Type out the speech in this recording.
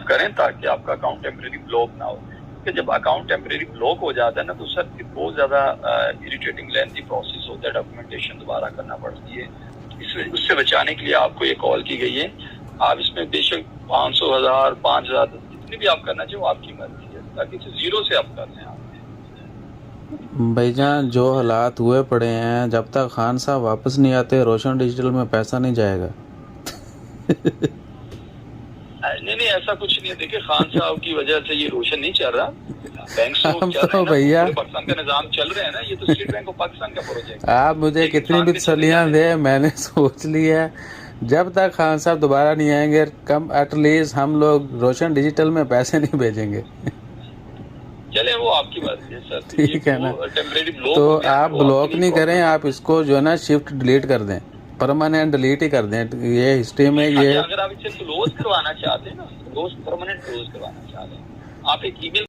करें ताकि आपका अकाउंट टेम्परेरी ब्लॉक ना हो। कि जब अकाउंट टेम्परेरी ब्लॉक हो जाता है ना तो सर बहुत ज़्यादा इरिटेटिंग लेंथी प्रोसेस होता है, डॉक्यूमेंटेशन दोबारा करना पड़ती है। उससे बचाने के लिए आपको ये कॉल की गई है। आप इसमें बेशक 500, 1000, 5000 जितनी भी आप करना चाहिए वो आपकी मर्जी है, ताकि इसे जीरो से आप कर लें। भाईजान जो हालात हुए पड़े हैं, जब तक खान साहब वापस नहीं आते रोशन डिजिटल में पैसा नहीं जाएगा। नहीं ऐसा कुछ नहीं है। देखिए खान साहब की वजह से ये रोशन नहीं चल रहा, बैंक चल हम रहे तो हैं ना, भैया पूरे पाकिस्तान का निजाम चल रहे हैं ना। ये तो स्टेट बैंक ऑफ पाकिस्तान का प्रोजेक्ट है। आप मुझे एक कितनी इंसान भी के चले तसल्लियाँ जाने दे, मैंने सोच लिया है जब तक खान साहब दोबारा नहीं आएंगे कम एटलीस्ट हम लोग रोशन डिजिटल में पैसे नहीं भेजेंगे। चले वो आपकी मर्जी है सर। ठीक है ना, टेम्परेरी ब्लॉक तो हो गया आप वो ब्लॉक आपकी नहीं करें, प्रॉब्लम है। आप इसको जो है ना शिफ्ट डिलीट कर दें, परमानेंट डिलीट ही कर दें। ये हिस्ट्री में ये अगर आप इसे क्लोज करवाना चाहते हैं ना, क्लोज परमानेंट क्लोज करवाना चाहते हैं, आप एक ईमेल